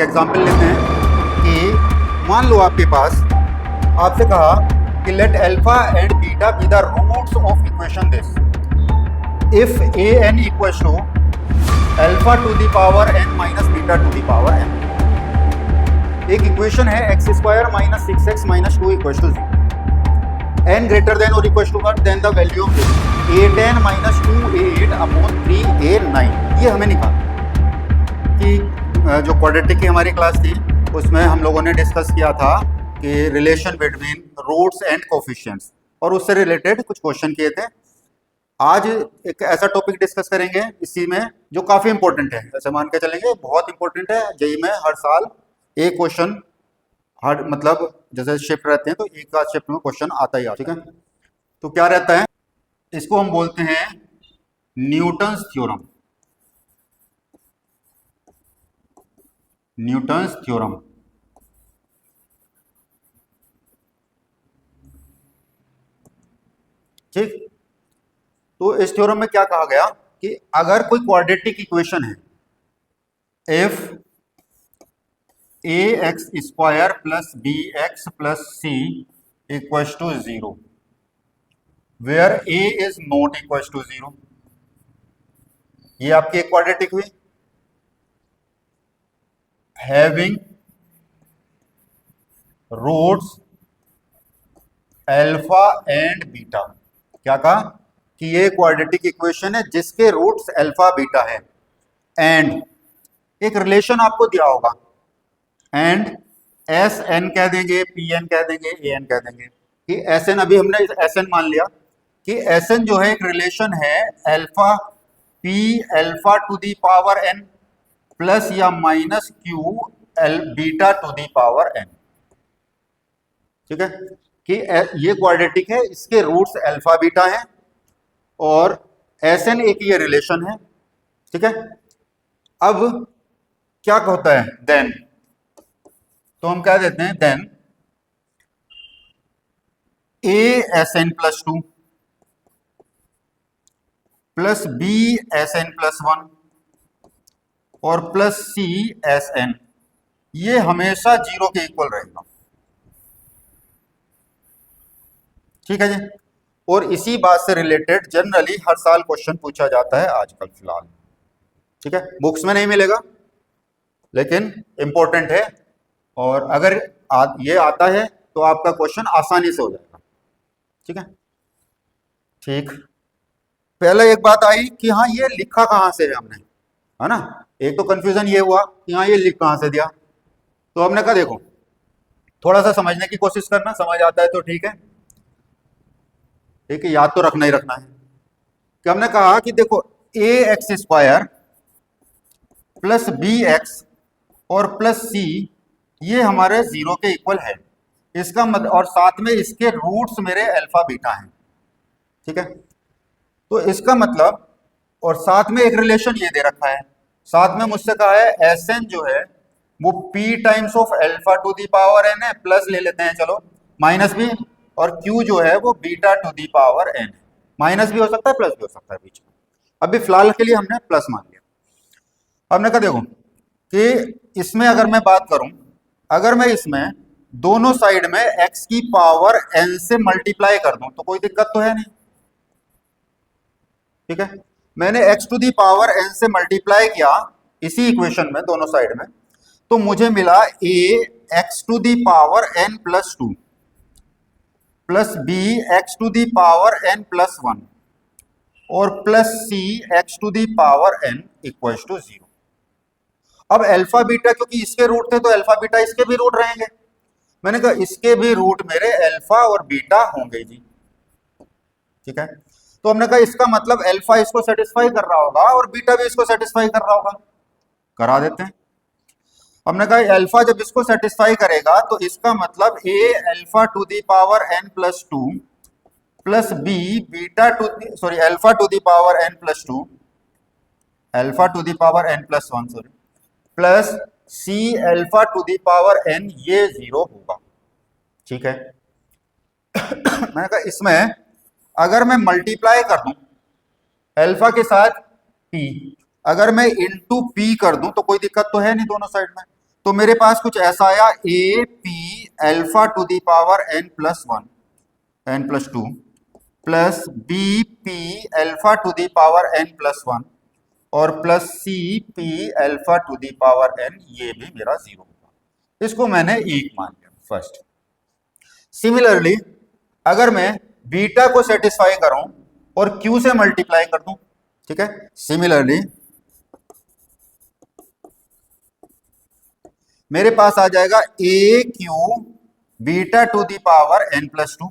Example लेते हैं कि मान लो आपके पास आपसे कहा कि let alpha and beta be the roots of equation this if A N equals to alpha to the power N minus beta to the power N. एक इक्वेशन है X square minus 6x minus 2 equals to 0, N greater than और equals to then the value of a10 minus 2a8 upon 3a9। ये हमें निकालना कि जो quadratic की हमारी क्लास थी उसमें हम लोगों ने डिस्कस किया था कि relation between roots and coefficients, और उससे रिलेटेड कुछ क्वेश्चन किए थे। आज एक ऐसा टॉपिक डिस्कस करेंगे इसी में जो काफ़ी इंपॉर्टेंट है, जैसे मान के चलेंगे बहुत इंपॉर्टेंट है। जेईई में हर साल एक क्वेश्चन हर मतलब जैसे शिफ्ट रहते हैं तो एक का शिफ्ट में क्वेश्चन आता ही आता है। ठीक है, तो क्या रहता है, इसको हम बोलते हैं न्यूटन्स थ्योरम। न्यूटन्स थ्योरम ठीक। तो इस थ्योरम में क्या कहा गया कि अगर कोई क्वाड्रेटिक इक्वेशन है if a x square plus B x plus c equals to 0 where a is not equals to 0, ये आपकी एक क्वाड्रेटिक हुई। Having roots alpha and beta, क्या कहा कि ये क्वाड्रेटिक इक्वेशन है जिसके रूट्स अल्फा बीटा है, एंड एक रिलेशन आपको दिया होगा, एंड एस एन कह देंगे, पी एन कह देंगे, ए एन कह देंगे कि एस एन, अभी हमने एस एन मान लिया कि एस एन जो है एक रिलेशन है alpha P alpha to the power N plus या minus Q L beta to the power N. ठीक है, कि ये क्वाड्रेटिक है, इसके रूट्स अल्फा बीटा है और एस एन एक ये रिलेशन है। ठीक है, अब क्या होता है देन, तो हम कह देते हैं then a s n plus 2 plus b s n plus 1 और प्लस सी एस एन, ये हमेशा 0 के इक्वल रहेगा। ठीक है जी, और इसी बात से रिलेटेड जनरली हर साल क्वेश्चन पूछा जाता है आजकल फिलहाल। ठीक है, बुक्स में नहीं मिलेगा लेकिन इंपॉर्टेंट है, और अगर ये आता है तो आपका क्वेश्चन आसानी से हो जाएगा। ठीक है, ठीक। पहले एक बात आई कि हाँ ये लिखा कहाँ से है हमने, है ना, एक तो कंफ्यूजन ये हुआ कि हाँ ये लिख कहाँ से दिया। तो हमने कहा देखो थोड़ा सा समझने की कोशिश करना, समझ आता है तो ठीक है, ठीक है, याद तो रखना ही रखना है कि हमने कहा कि देखो A x square plus B x और प्लस सी ये हमारे 0 के इक्वल है, इसका मतलब, और साथ में इसके रूट्स मेरे अल्फा बीटा हैं। ठीक है, तो इसका मतलब, और साथ में एक रिलेशन ये दे रखा है, साथ में मुझसे कहा है एस एन जो है वो p times of alpha to the power n है, प्लस ले लेते हैं चलो माइनस भी, और क्यू जो है वो beta to the power n है। माइनस भी हो सकता है प्लस भी हो सकता है बीच में, अभी फिलहाल के लिए हमने प्लस मान लिया। हमने कहा देखो कि इसमें अगर मैं बात करूं, अगर मैं इसमें दोनों साइड में x की पावर n से मल्टीप्लाई कर दूं तो कोई दिक्कत तो है नहीं। ठीक है, मैंने x to the power n से मल्टीप्लाई किया इसी इक्वेशन में दोनों साइड में, तो मुझे मिला a x to the power n plus 2 plus b x to the power n plus 1 और plus c x to the power n equals to 0। अब अल्फा बीटा क्योंकि इसके रूट थे तो अल्फा बीटा इसके भी रूट रहेंगे, मैंने कहा इसके भी रूट मेरे अल्फा और बीटा होंगे जी। ठीक है, तो हमने कहा इसका मतलब अल्फा इसको सेटिस्फाई कर रहा होगा और बीटा भी इसको सेटिस्फाई कर रहा होगा, करा देते हैं। हमने कहा अल्फा जब इसको सेटिस्फाई करेगा तो इसका मतलब A alpha to the power n plus 2 plus B beta to sorry alpha to the power n plus 2 alpha to the power n plus 1 sorry plus C alpha to the power n, ये 0 होगा। ठीक है, मैंने कहा इसमें अगर मैं multiply कर दूं अल्फा के साथ p, अगर मैं इंटू पी कर दूं तो कोई दिक्कत तो है नहीं दोनों साइड में, तो मेरे पास कुछ ऐसा आया, A P alpha to the power N plus one, N plus two, plus B P alpha to the power N plus one, और plus C P alpha to the power N, ये भी मेरा 0 होगा। इसको मैंने 1 मान लिया फर्स्ट। सिमिलरली अगर मैं बीटा को सेटिस्फाई करूं और क्यू से मल्टीप्लाई कर दूं, ठीक है, सिमिलरली मेरे पास आ जाएगा A Q beta to the power N plus two,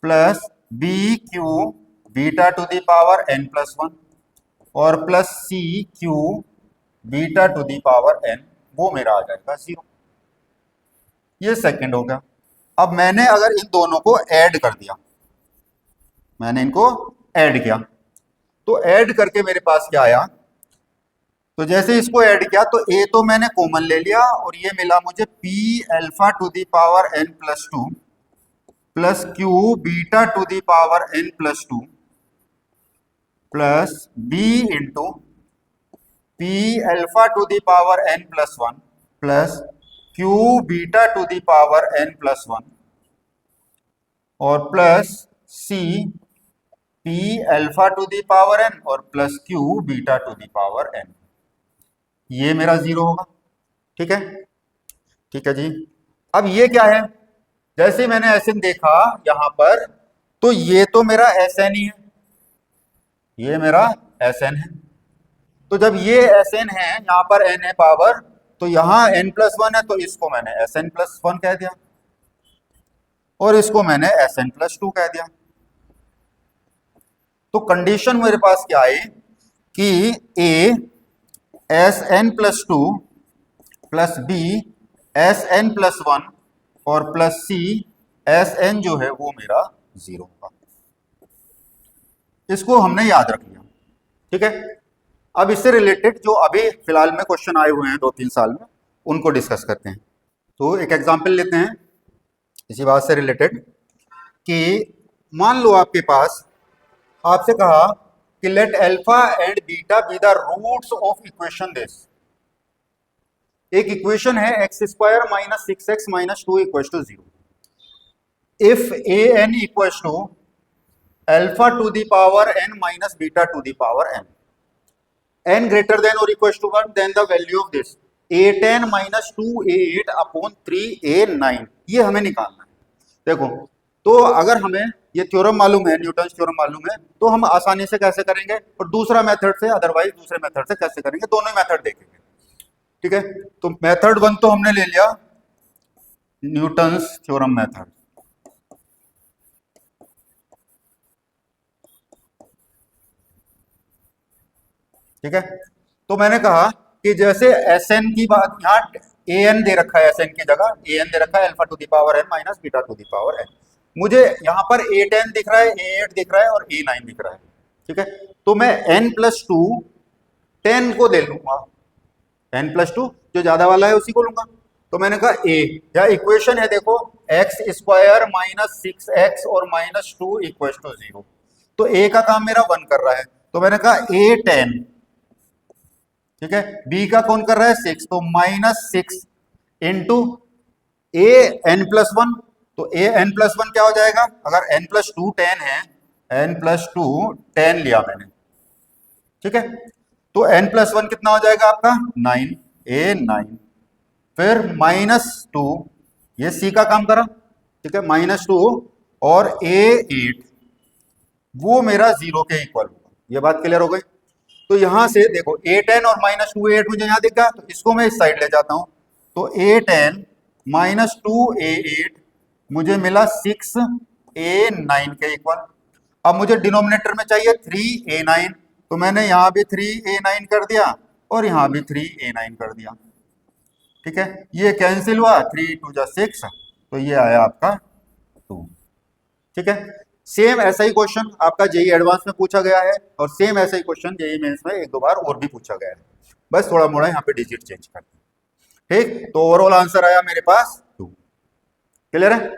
plus B Q beta to the power N plus one, और plus C Q beta to the power N, वो मेरा आ जाएगा 0। ये सेकंड हो गया। अब मैंने अगर इन दोनों को ऐड कर दिया, मैंने इनको ऐड किया, तो ऐड करके मेरे पास क्या आया, तो जैसे इसको ऐड किया तो ए तो मैंने कॉमन ले लिया और ये मिला मुझे P alpha to the power N plus two, plus Q beta to the power N plus two, plus B into P alpha to the power N plus one, plus Q beta to the power N plus one, और plus C P alpha to the power N, और plus Q beta to the power N. ये मेरा 0 होगा। ठीक है, ठीक है जी। अब ये क्या है, जैसे ही मैंने एस एन देखा यहां पर, तो ये तो मेरा एस एन ही है, ये मेरा एस एन है। तो जब ये एस एन है, यहां पर एन है पावर, तो यहां एन प्लस वन है, तो इसको मैंने एस एन प्लस वन कह दिया और इसको मैंने एस एन प्लस टू कह दिया। तो कंडीशन मेरे पास क्या है कि a s n plus two, plus b s n plus one, और प्लस सी एस एन जो है वो मेरा 0 होगा। इसको हमने याद रख लिया। ठीक है, अब इससे रिलेटेड जो अभी फिलहाल में क्वेश्चन आए हुए हैं 2-3 साल में, उनको डिस्कस करते हैं। तो एक एग्जांपल लेते हैं इसी बात से रिलेटेड, कि मान लो आपके पास आपसे कहा कि let alpha and beta be the roots of equation this. एक इक्वेशन है X square minus 6x minus 2 equal to 0। If A N equal to alpha to the power N minus beta to the power N, N greater than और equal to 1, then the value of this a10 minus 2a8 upon 3a9, ये हमें निकालना है। देखो, तो अगर हमें ये थ्योरम मालूम है, न्यूटन थ्योरम मालूम है, तो हम आसानी से कैसे करेंगे, और दूसरा मेथड से, अदरवाइज दूसरे मेथड से कैसे करेंगे, दोनों ही मेथड देखेंगे। ठीक है, तो मेथड 1 तो हमने ले लिया, न्यूटन्स थ्योरम मेथड। ठीक है, तो मैंने कहा कि जैसे एस एन की बात, यहाँ ए एन दे रखा है, एस एन की जगह ए एन दे रखा है, alpha to the power N minus beta to the power n. मुझे यहाँ पर a10 दिख रहा है, a8 दिख रहा है और a9 दिख रहा है। ठीक है, तो मैं n प्लस टू 10 को ले लूंगा, n प्लस टू जो ज्यादा वाला है उसी को लूंगा। तो मैंने कहा a, या इक्वेशन है देखो, एक्स स्क्वायर माइनस 6x और माइनस 2 इक्वल टू 0। तो a का काम मेरा 1 कर रहा है, तो मैंने कहा a10। ठीक है, b का कौन कर रहा है 6, तो minus 6 into a n plus 1, तो a n प्लस 1 क्या हो जाएगा, अगर n प्लस 2 10 है, n प्लस 2 10 लिया मैंने। ठीक है, तो n प्लस 1 कितना हो जाएगा आपका 9, a9, फिर माइनस 2, ये c का काम करा। ठीक है, माइनस 2 और a8, वो मेरा 0 के इक्वल होगा। ये बात क्लियर हो गई। तो यहां से देखो a10 और माइनस 2 a8 मुझे यहां दिख गया, तो इसको मैं इस साइड ले जाता हूं, तो a10 माइनस 2a8 मुझे मिला 6a9 के इक्वल। अब मुझे डिनोमिनेटर में चाहिए 3a9, तो मैंने यहां भी 3a9 कर दिया और यहां भी 3a9 कर दिया। ठीक है, ये कैंसिल हुआ, 3 2 जा 6, तो ये आया आपका 2। ठीक है, सेम ऐसा ही क्वेश्चन आपका जेई एडवांस में पूछा गया है, और सेम ऐसा ही क्वेश्चन जेई मेंस में 1-2 बार और भी पूछा गया है, बस थोड़ा मोड़ा यहाँ पे डिजिट चेंज करते हैं। ठीक, तो ओवरऑल आंसर आया मेरे पास 2। क्लियर है।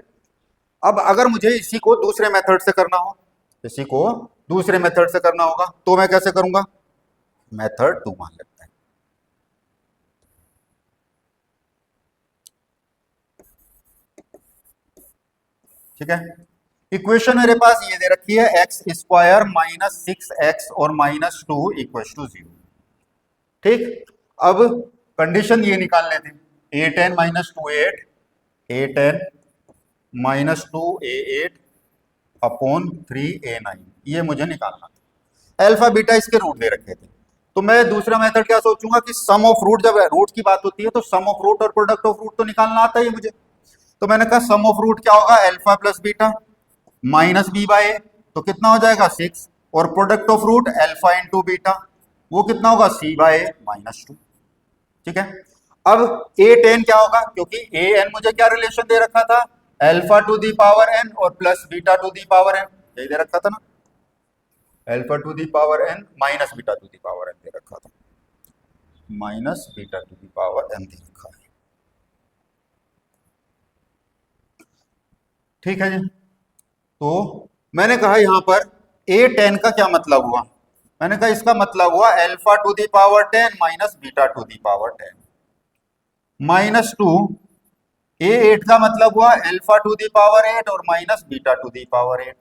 अब अगर मुझे इसी को दूसरे मेथड से करना हो, इसी को दूसरे मेथड से करना होगा, तो मैं कैसे करूंगा, मेथड 2 मान लेते हैं। ठीक है। इक्वेशन मेरे पास ये दे रखी है एक्स स्क्वायर माइनस 6x और माइनस 2 इक्वल टू 0। ठीक, अब कंडीशन ये निकालने थे, a10 minus 2a8, a10 minus 2a8 upon 3a9, ये मुझे निकालना था। अल्फा बीटा इसके रूट दे रखे थे, तो मैं दूसरा मेथड क्या सोचूंगा कि सम ऑफ रूट, जब रूट की बात होती है तो सम ऑफ रूट और प्रोडक्ट ऑफ रूट तो निकालना आता है मुझे। तो मैंने कहा सम ऑफ रूट क्या होगा, alpha plus beta minus B by A, तो कितना हो जाएगा 6, और product of root alpha into beta, वो कितना होगा सी बाय ए माइनस 2। ठीक है, अब a10 क्या होगा, क्योंकि an मुझे क्या रिलेशन दे रखा था, alpha to the power n और plus beta to the power n, यही दे रखा था ना, alpha to the power n minus beta to the power n दे रखा था, minus beta to the power n दे रखा है। ठीक है जी, तो मैंने कहा यहां पर a10 का क्या मतलब हुआ, मैंने कहा इसका मतलब हुआ alpha to the power 10 minus beta to the power 10 minus 2, a8 का मतलब हुआ अल्फा टू दी पावर 8 और minus beta to the power 8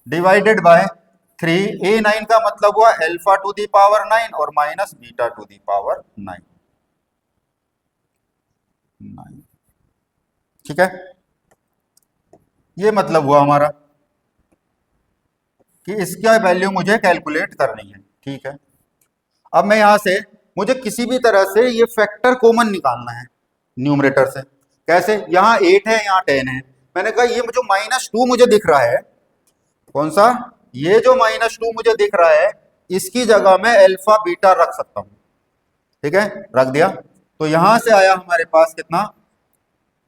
divided by 3, a9 का मतलब हुआ अल्फा टू दी पावर 9 और minus beta to the power 9। ठीक है, ये मतलब हुआ हमारा कि इसका वैल्यू मुझे कैलकुलेट करनी है। ठीक है, अब मैं यहां से, मुझे किसी भी तरह से ये फैक्टर कॉमन निकालना है न्यूमरेटर से। कैसे, यहाँ 8 है, यहाँ 10 है, मैंने कहा ये जो माइनस 2 मुझे दिख रहा है, कौन सा, ये जो माइनस 2 मुझे दिख रहा है, इसकी जगह मैं अल्फा बीटा रख सकता हूं। ठीक है, रख दिया, तो यहां से आया हमारे पास कितना,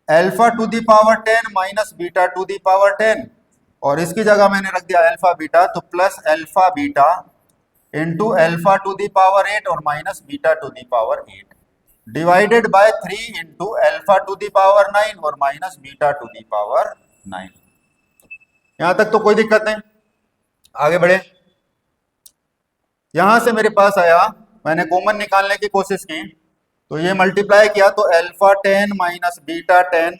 alpha to the power 10 minus beta to the power 10, और इसकी जगह मैंने रख दिया अल्फा बीटा, तो plus alpha beta into alpha to the power 8 और minus beta to the power 8 divided by 3 into alpha to the power 9 और minus beta to the power 9। यहां तक तो कोई दिक्कत नहीं, आगे बढ़े। यहां से मेरे पास आया, मैंने कॉमन निकालने की कोशिश की, तो ये मल्टीप्लाई किया तो अल्फा 10 माइनस बीटा 10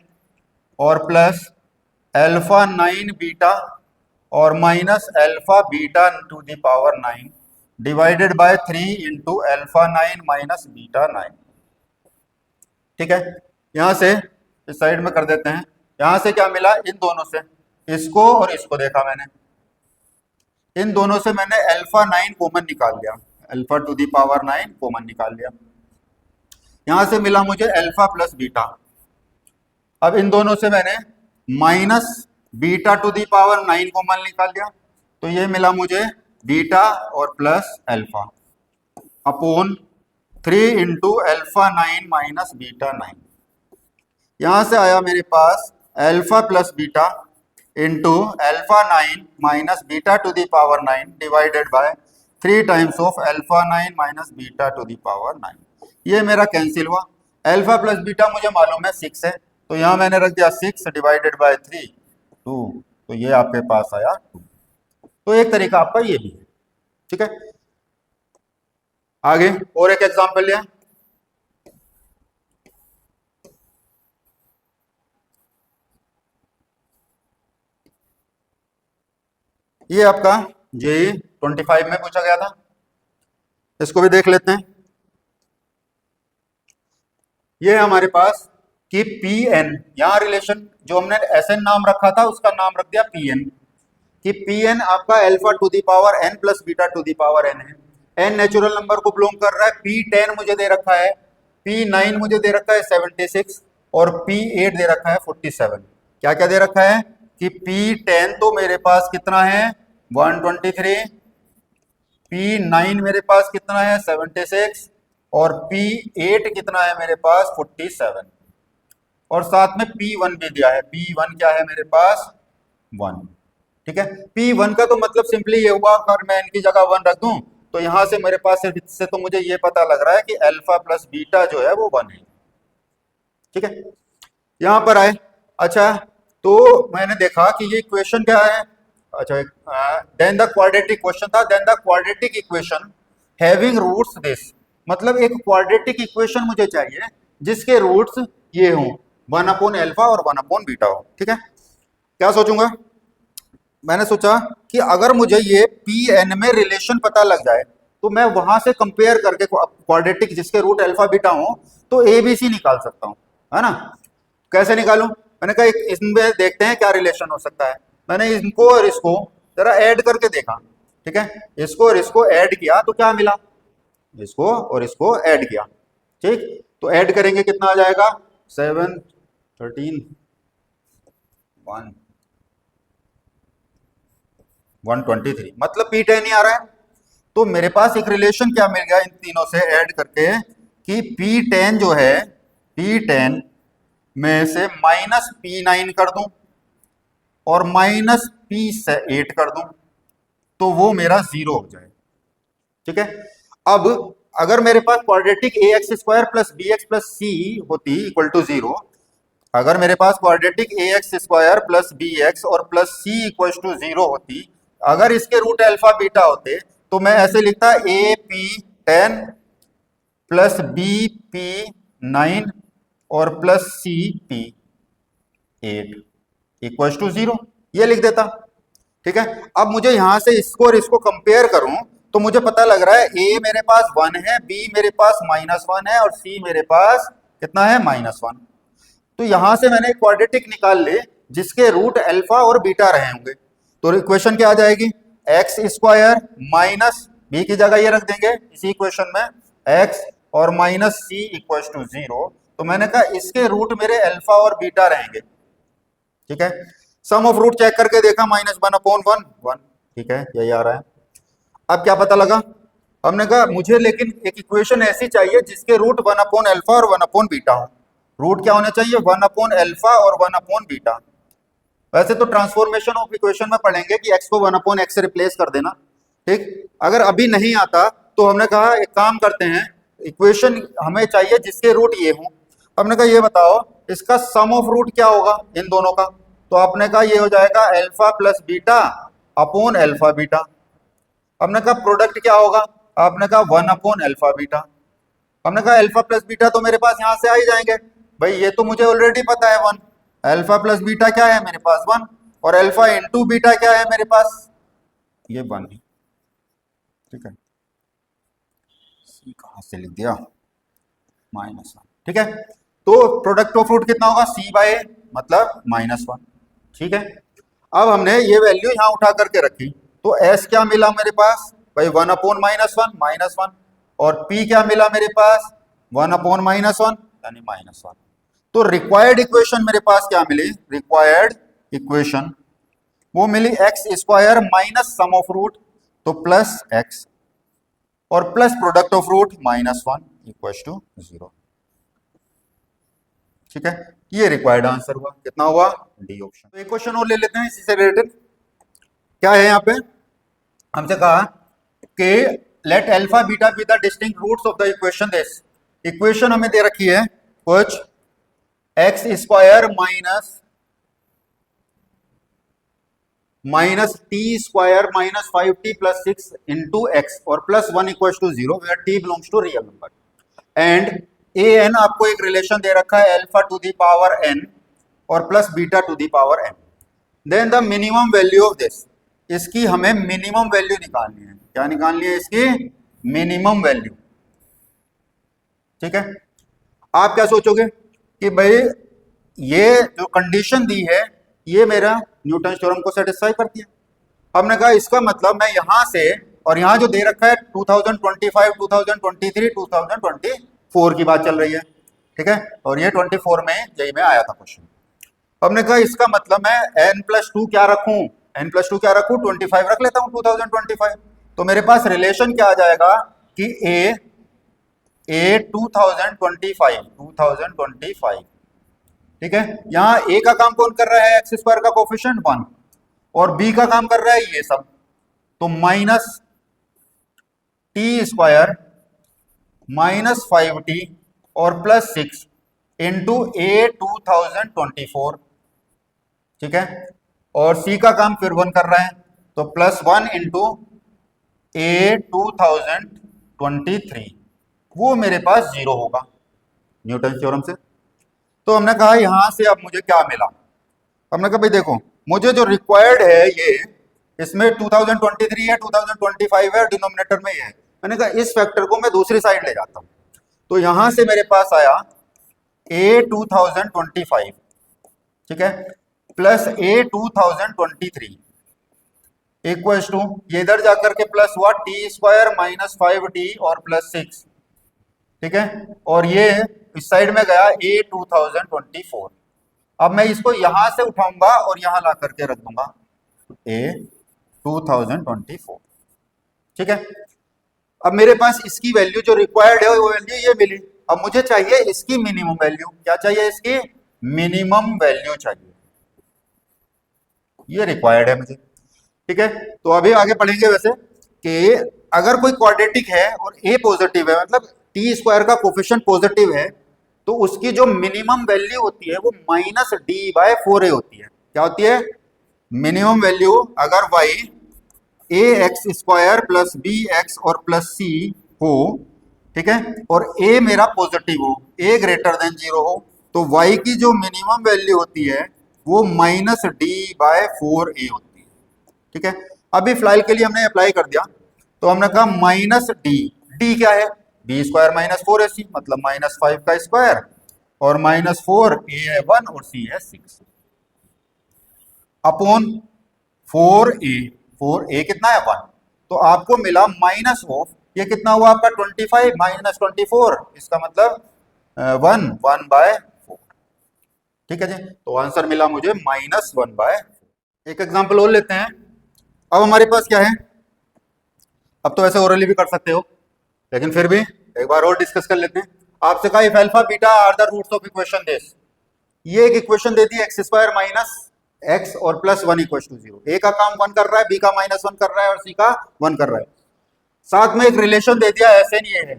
और प्लस अल्फा 9 बीटा और minus alpha beta to the power 9 divided by 3 into alpha 9 minus beta 9। ठीक है, यहां से इस साइड में कर देते हैं, यहां से क्या मिला, इन दोनों से, इसको और इसको देखा मैंने, इन दोनों से मैंने अल्फा 9 कॉमन निकाल लिया, alpha to the power 9 common निकाल लिया, यहां से मिला मुझे अल्फा प्लस बीटा। अब इन दोनों से मैंने minus beta to the power 9 common निकाल लिया, तो ये मिला मुझे बीटा और plus alpha upon 3 into alpha 9 minus beta 9। यहां से आया मेरे पास alpha plus beta into alpha 9 minus beta to the power 9 divided by 3 times of alpha 9 minus beta to the power 9। ये मेरा कैंसिल हुआ, अल्फा प्लस बीटा मुझे मालूम है 6 है, तो यहां मैंने रख दिया 6 डिवाइडेड बाय 3 2, तो ये आपके पास आया 2। तो एक तरीका आपका ये भी है। ठीक है, आगे और एक एग्जांपल लिया, ये आपका जेई 25 में पूछा गया था, इसको भी देख लेते हैं। ये है हमारे पास कि पी एन, यहां रिलेशन जो हमने एस एन नाम रखा था उसका नाम रख दिया पी एन, कि पी एन आपका alpha to the power N plus beta to the power n है। एन नेचुरल नंबर को बिलोंग कर रहा है, पी 10 मुझे दे रखा है, पी 9 मुझे दे रखा है 76 और पी 8 दे रखा है 47। क्या क्या दे रखा है कि पी 10 तो मेरे पास कितना है 123, पी 9 मेरे पास कितना है 76 और पी 8 कितना है मेरे पास 47, और साथ में P1 भी दिया है, P1 क्या है मेरे पास 1। ठीक है, P1 का तो मतलब सिंपली ये हुआ, अगर मैं इनकी जगह 1 रख दूं तो यहां से मेरे पास सिर्फ इससे तो मुझे ये पता लग रहा है कि अल्फा प्लस बीटा जो है वो 1 है। ठीक है, यहां पर आए, अच्छा तो मैंने देखा कि ये इक्वेशन क्या है, अच्छा देन द क्वाड्रेटिक क्वेश्चन था, then the quadratic equation having roots this, मतलब एक क्वाड्रेटिक इक्वेशन मुझे चाहिए जिसके रूट्स ये हों 1 अपॉन अल्फा और 1 अपॉन बीटा हो। ठीक है, क्या सोचूंगा, मैंने सोचा कि अगर मुझे ये पी एन में रिलेशन पता लग जाए तो मैं वहां से कंपेयर करके क्वाड्रेटिक जिसके रूट अल्फा बीटा हो तो ए बी सी निकाल सकता हूं, है ना। कैसे निकालूं, मैंने कहा इसमें देखते हैं क्या रिलेशन हो सकता है। मैंने इनको और इसको जरा ऐड करके देखा, ठीक है, इसको और इसको ऐड किया तो क्या मिला, इसको और इसको ऐड किया, ठीक, तो ऐड करेंगे कितना आ जाएगा, 7 13 1 123, मतलब पी टेन ही आ रहा है। तो मेरे पास एक रिलेशन क्या मिल गया इन तीनों से ऐड करके कि पी टेन जो है, पी टेन में से माइनस पी नाइन कर दूं और माइनस पी से 8 कर दूं तो वो मेरा जीरो हो जाए, ठीक है। अब अगर मेरे पास quadratic A x square plus B x plus C होती इक्वल टू जीरो, अगर मेरे पास quadratic A x square plus B x और plus C equal to zero होती, अगर इसके रूट अल्फा बीटा होते तो मैं ऐसे लिखता a p 10 plus B p 9 और plus C p 8 equal to zero, ये लिख देता, ठीक है। अब मुझे यहां से इसको और इसको कंपेयर करूं तो मुझे पता लग रहा है ए मेरे पास 1 है, बी मेरे पास -1 है और सी मेरे पास कितना है -1। तो यहां से मैंने क्वाड्रेटिक निकाल ले जिसके रूट अल्फा और बीटा रहे होंगे, तो इक्वेशन क्या आ जाएगी, एक्स स्क्वायर माइनस बी की जगह ये रख देंगे इसी इक्वेशन में एक्स और minus c equal to zero. तो मैंने कहा इसके रूट मेरे अल्फा और बीटा रहेंगे, ठीक है। सम ऑफ रूट चेक करके देखा -1/1, ठीक है, यही आ रहा है। अब क्या पता लगा, हमने कहा मुझे लेकिन एक इक्वेशन ऐसी चाहिए जिसके रूट 1/अल्फा और 1/बीटा हो। रूट क्या होने चाहिए, 1/अल्फा और 1/बीटा। वैसे तो ट्रांसफॉर्मेशन ऑफ इक्वेशन में पढ़ेंगे कि x को 1/x से रिप्लेस कर देना, ठीक। अगर अभी नहीं आता तो हमने कहा एक काम करते हैं, इक्वेशन हमें चाहिए जिसके रूट ये हो। हमने कहा ये बताओ इसका सम ऑफ रूट क्या होगा इन दोनों का, तो आपने कहा ये हो जाएगा alpha plus beta upon alpha beta. हमने कहा प्रोडक्ट क्या होगा, आपने कहा 1/अल्फा बीटा। हमने कहा अल्फा प्लस बीटा तो मेरे पास यहां से आ ही जाएंगे, भाई ये तो मुझे ऑलरेडी पता है 1, अल्फा प्लस बीटा क्या है मेरे पास 1 और अल्फा इंटू बीटा क्या है मेरे पास ये 1, ठीक है, सी कहां से लिख दिया -1, ठीक है। तो प्रोडक्ट ऑफ रूट कितना होगा, सी बाय मतलब -1, ठीक है। अब हमने ये वैल्यू यहां उठा करके रखी तो एस क्या मिला मेरे पास, भाई 1/-1 -1 और पी क्या मिला मेरे पास 1/-1 यानी -1। तो रिक्वायर्ड इक्वेशन मेरे पास क्या मिली, रिक्वायर्ड इक्वेशन वो मिली x square minus sum of root तो प्लस एक्स और plus product of root -1 equal to 0, ठीक है। ये रिक्वायर्ड आंसर हुआ, कितना हुआ, डी ऑप्शन। तो एक क्वेश्चन और ले लेते हैं इसी से रिलेटेड। क्या है यहाँ पे, हमसे कहा कि let alpha beta be the distinct roots of the equation this. Equation हमें दे रखी है कुछ x square minus t square -5t plus 6 into x और +1 equal to 0 where t belongs to real number and a n आपको एक relation दे रखा है alpha to the power n और plus beta to the power n। Then the minimum value of this, इसकी हमें minimum value निकालनी है। क्या निकालनी है, इसकी मिनिमम वैल्यू, ठीक है। आप क्या सोचोगे कि भाई ये जो कंडीशन दी है ये मेरा न्यूटन थ्योरम को सेटिस्फाई करती है। हमने कहा इसका मतलब मैं यहां से और यहां जो दे रखा है 2025 2023 2024 की बात चल रही है, ठीक है, और ये 24 में यही में आया था क्वेश्चन। हमने कहा इसका मतलब मैं n+2 क्या रखूं, n+2 क्या रखूं, 25 रख लेता हूं 2025। तो मेरे पास रिलेशन क्या आ जाएगा कि a 2025, ठीक है। यहां a का काम कौन कर रहा है, एक्स स्क्वायर का कोफिशिएंट 1 और b का काम कर रहा है ये सब, तो माइनस टी स्क्वायर -5t और +6 इंटू a 2024, ठीक है, और c का काम फिर 1 कर रहा है तो +1 इंटू a 2023, वो मेरे पास 0 होगा न्यूटन थ्योरम से। तो हमने कहा यहां से अब मुझे क्या मिला, हमने कहा भाई देखो मुझे जो रिक्वायर्ड है ये, इसमें 2023 है, 2025 है, डिनोमिनेटर में ये है। मैंने कहा इस फैक्टर को मैं दूसरी साइड ले जाता हूं, तो यहां से मेरे पास आया a 2025, ठीक है, प्लस a 2023 इक्वल टू, ये इधर जाकर के प्लस हुआ टी स्क्वायर माइनस 5t और प्लस 6, ठीक है, और ये इस साइड में गया a 2024। अब मैं इसको यहां से उठाऊंगा और यहां ला करके रख दूंगा a 2024, ठीक है। अब मेरे पास इसकी वैल्यू जो रिक्वायर्ड है वो वैल्यू ये मिली। अब मुझे चाहिए इसकी मिनिमम वैल्यू। क्या चाहिए? इसकी मिनिमम वैल्यू चाहिए, ये रिक्वायर्ड है मुझे, ठीक है। तो अभी आगे पढ़ेंगे वैसे कि अगर कोई क्वाड्रेटिक है और a पॉजिटिव है, मतलब टी स्क्वायर का कोफिशिएंट पॉजिटिव है, तो उसकी जो मिनिमम वैल्यू होती है वो -d/4a होती है। क्या होती है? मिनिमम वैल्यू अगर y a x square plus B x और प्लस सी हो, ठीक है, और a मेरा पॉजिटिव हो, a ग्रेटर देन 0 हो, तो y की जो मिनिमम वैल्यू होती है वो -d/4a होती है, ठीक है। अभी फिलहाल के लिए हमने अप्लाई कर दिया, तो हमने कहा -d क्या है? b स्क्वायर माइनस 4ac, मतलब -5 का स्क्वायर, और -4, a है 1 और c है 6, अपॉन 4a कितना है? 1। तो आपको मिला माइनस ऑफ, ये कितना हुआ आपका? 25 माइनस 24, इसका मतलब 1/4, ठीक है जी। तो आंसर मिला मुझे -1/4। एक एग्जांपल और लेते हैं। अब हमारे पास क्या है? अब तो ऐसे ओरली भी कर सकते हो, लेकिन फिर भी एक बार और डिस्कस कर लेते हैं। आपसे कहा if alpha beta are the roots of equation this, ये एक इक्वेशन दे दी एक्स स्क्वायर माइनस एक्स और प्लस 1 इक्वल टू 0। ए का काम 1 कर रहा है, बी का -1 कर रहा है और सी का 1 कर रहा है। साथ में एक रिलेशन दे दिया एस एन ये है,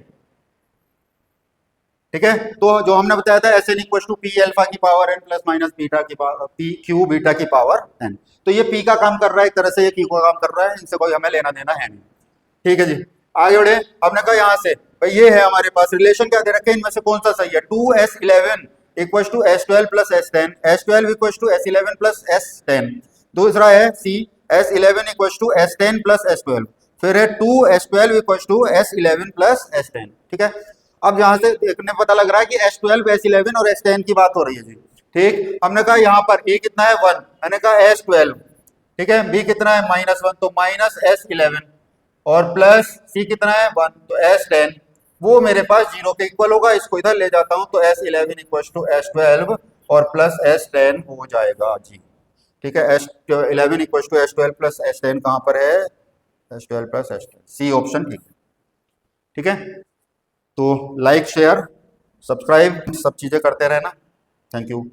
ठीक है। तो जो हमने बताया था s n equal to p alpha की power N plus minus beta की पावर पी क्यू बीटा की पावर एन। तो ये पी का काम कर रहा है, एक तरह से ये क्यू का काम कर रहा है, इनसे कोई हमें लेना देना है नहीं, ठीक है जी। आगे बढ़े। हमने कहा यहां से भाई ये है हमारे पास रिलेशन, क्या दे रखे हैं इनमें से कौन सा सही है? 2s11 equal to s12 plus s10, s12 equal to s11 plus s10। दूसरा है c s11 equal to s10 plus s12, फिर है 2s12 equal to s11 plus s10, ठीक है। अब यहां से देखने पता लग रहा है कि s12 s11 और s10 की बात हो रही है जी, ठीक। हमने कहा यहाँ पर a कितना है? 1, मैंने कहा s12, ठीक है, b कितना है? -1, तो माइनस s11, और प्लस c कितना है? 1, तो s10 वो मेरे पास 0 के इक्वल होगा। इसको इधर ले जाता हूं तो s11 इक्वल टू s12 और प्लस s10 हो जाएगा जी, ठीक है। s11 equal to s12 plus s10 कहां पर है? s12 plus s10, C option, ठीक है, ठीक है। तो लाइक शेयर सब्सक्राइब सब चीजें करते रहना। Thank you.